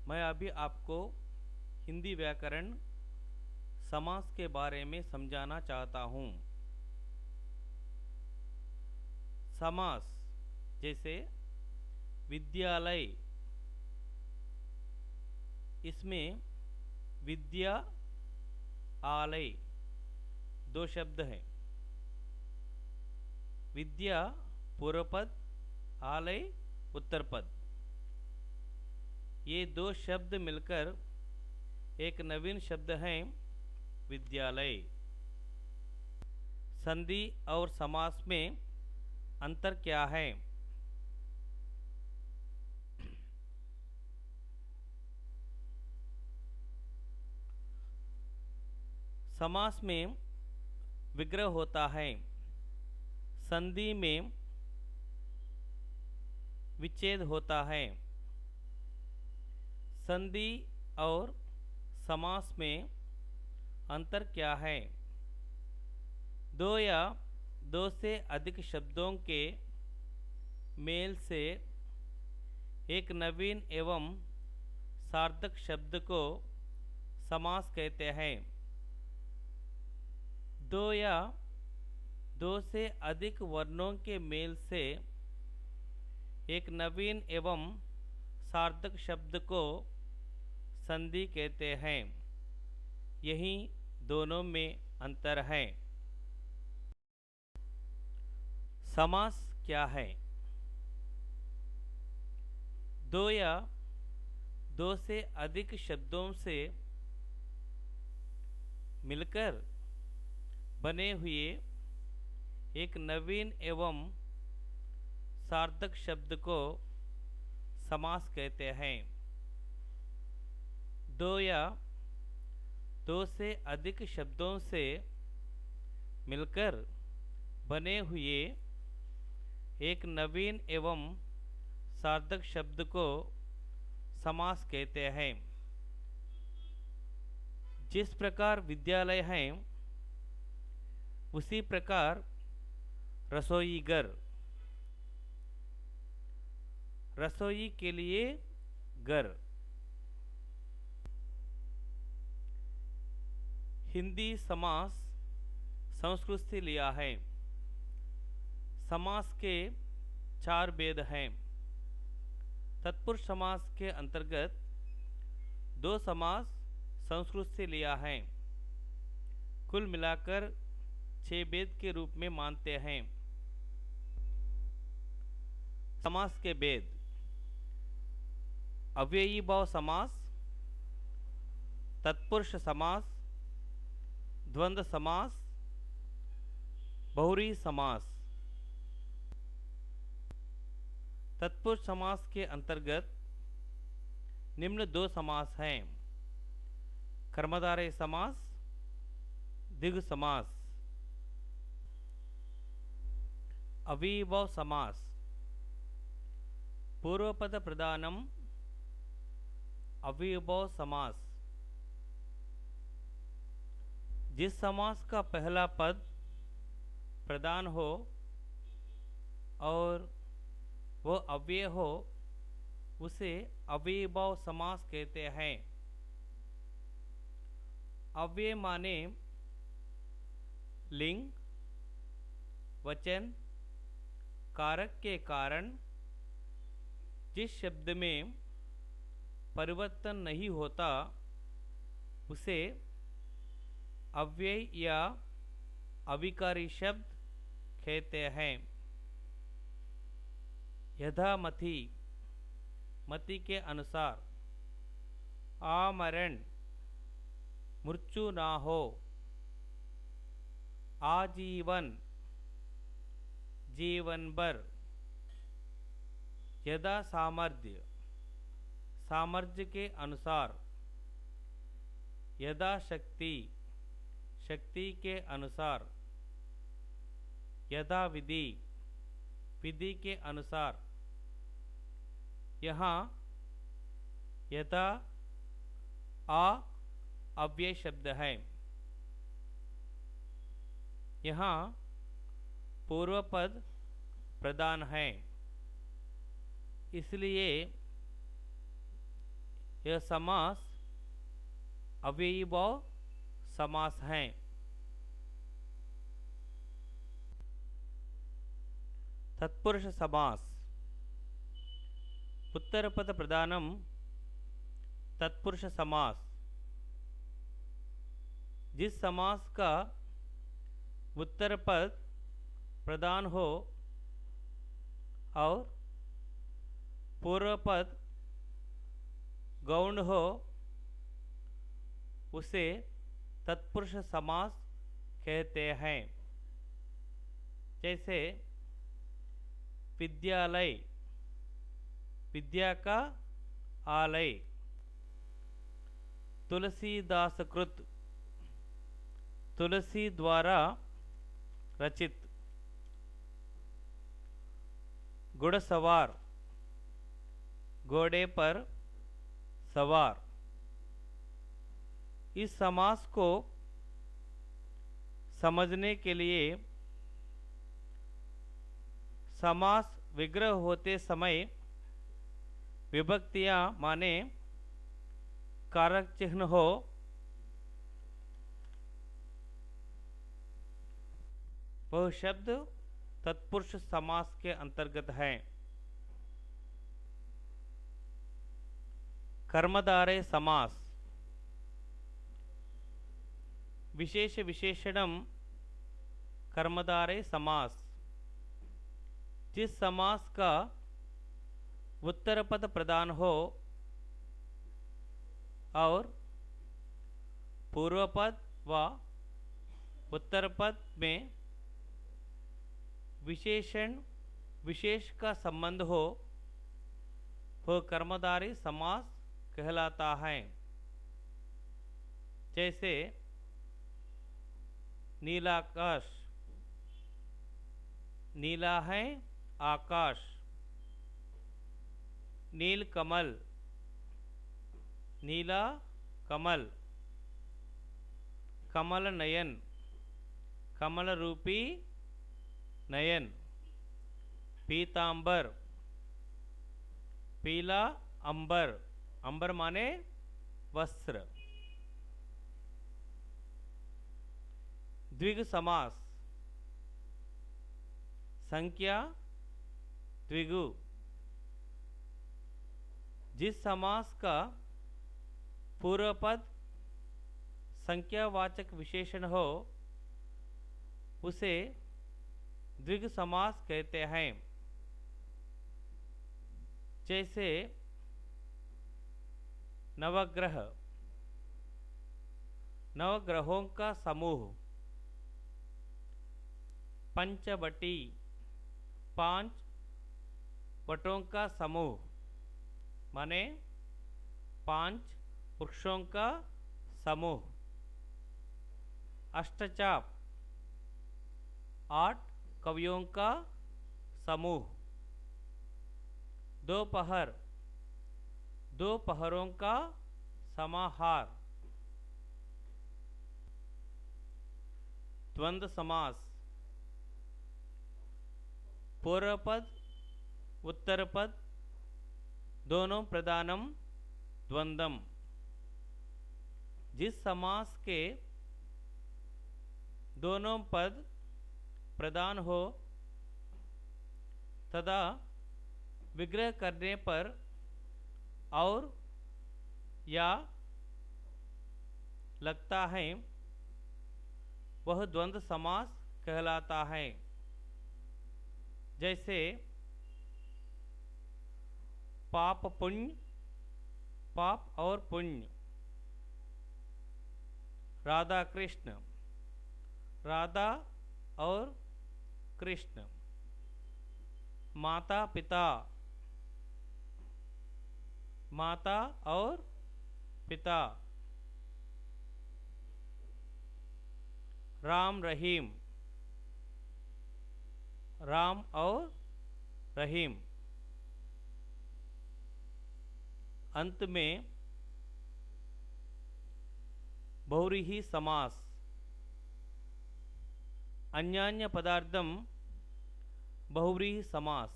मैं अभी आपको हिंदी व्याकरण समास के बारे में समझाना चाहता हूँ। समास जैसे विद्यालय, इसमें विद्या आलय दो शब्द हैं। विद्या पूर्व पद, आलय उत्तर पद, ये दो शब्द मिलकर एक नवीन शब्द है विद्यालय। संधि और समास में अंतर क्या है? समास में विग्रह होता है, संधि में विच्छेद होता है। संधि और समास में अंतर क्या है? दो या दो से अधिक शब्दों के मेल से एक नवीन एवं सार्थक शब्द को समास कहते हैं। दो या दो से अधिक वर्णों के मेल से एक नवीन एवं सार्थक शब्द को संधि कहते हैं। यही दोनों में अंतर है। समास क्या है? दो या दो से अधिक शब्दों से मिलकर बने हुए एक नवीन एवं सार्थक शब्द को समास कहते हैं। दो या दो से अधिक शब्दों से मिलकर बने हुए एक नवीन एवं सार्थक शब्द को समास कहते हैं। जिस प्रकार विद्यालय है, उसी प्रकार रसोईघर, रसोई के लिए घर। हिंदी समास संस्कृत से लिया है। समास के चार भेद हैं। तत्पुरुष समास के अंतर्गत दो समास संस्कृत से लिया है। कुल मिलाकर 6 भेद के रूप में मानते हैं। समास के भेद: अव्ययी भाव समास, तत्पुरुष समास, द्वंद्व समास, बहुव्रीहि समास। तत्पुरुष समास के अंतर्गत निम्न दो समास हैं: कर्मधारय समास, द्विगु समास। अव्ययीभाव समास: पूर्वपद प्रधानम अव्ययीभाव समास। जिस समास का पहला पद प्रधान हो और वो अव्यय हो, उसे अव्ययीभाव समास कहते हैं। अव्यय माने लिंग, वचन, कारक के कारण जिस शब्द में परिवर्तन नहीं होता, उसे अव्यय या अविकारी शब्द कहते हैं। यथामति, मति के अनुसार। आमरण, मृत्यु ना हो। आजीवन, जीवन भर। यथा सामर्थ्य, सामर्थ्य के अनुसार। यथा शक्ति, शक्ति के अनुसार। यथा विधि, विधि के अनुसार। यहाँ यथा अव्यय शब्द है। यहाँ पूर्व पद प्रधान है, इसलिए यह समास अव्ययी भाव समास हैं। तत्पुरुष समास। उत्तरपद प्रधानम तत्पुरुष समास। जिस समास का उत्तर पद प्रधान हो और पूर्व पद गौण हो उसे तत्पुरुष समास कहते हैं। जैसे विद्यालय, विद्या का आलय। तुलसीदास कृत, तुलसी द्वारा रचित। घुड़सवार, घोड़े पर सवार। इस समास को समझने के लिए समास विग्रह होते समय विभक्तियां माने कारक चिन्ह हो वह शब्द तत्पुरुष समास के अंतर्गत है। कर्मधारय समास। विशेष विशेषणम कर्मधारय समास। जिस समास का उत्तर पद प्रधान हो और पूर्व पद व उत्तर पद में विशेषण विशेष का संबंध हो वह कर्मधारय समास कहलाता है। जैसे नीलाकाश, नीला है आकाश। नील कमल, नीला कमल। कमल नयन, कमल रूपी नयन। पीतांबर, पीला अंबर। अंबर माने वस्त्र। द्विग समास। संख्या द्विगु। जिस समास का पूर्व पद संख्यावाचक विशेषण हो उसे द्विग समास कहते हैं। जैसे नवग्रह, नवग्रहों का समूह। पंचवटी, पांच वटों का समूह माने पांच वृक्षों का समूह। अष्टचाप, आठ कवियों का समूह। दोपहर, दो पहरों का समाहार। द्वंद्व समास। पूर्व पद उत्तर पद दोनों प्रधानम द्वंद्वम। जिस समास के दोनों पद प्रधान हो तथा विग्रह करने पर और या लगता है वह द्वंद्व समास कहलाता है। जैसे पाप पुण्य, पाप और पुण्य। राधा कृष्ण, राधा और कृष्ण। माता पिता, माता और पिता। राम रहीम, राम और रहीम। अंत में बहुव्रीहि समास। अन्यान्य पदार्थम बहुव्रीहि समास।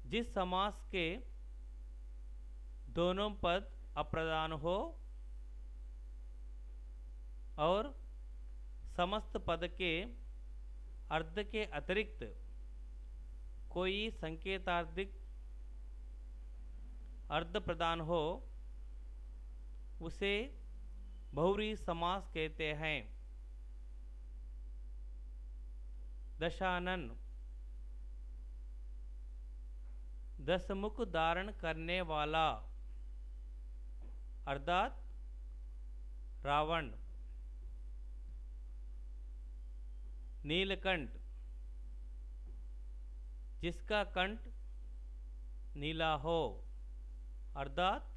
जिस समास के दोनों पद अप्रधान हो और समस्त पद के अर्ध के अतिरिक्त कोई संकेतार्थिक अर्ध प्रदान हो, उसे बहुव्रीहि समास कहते हैं। दशानन, दशमुख धारण करने वाला अर्थात रावण। नीलकंठ, जिसका कंठ नीला हो अर्थात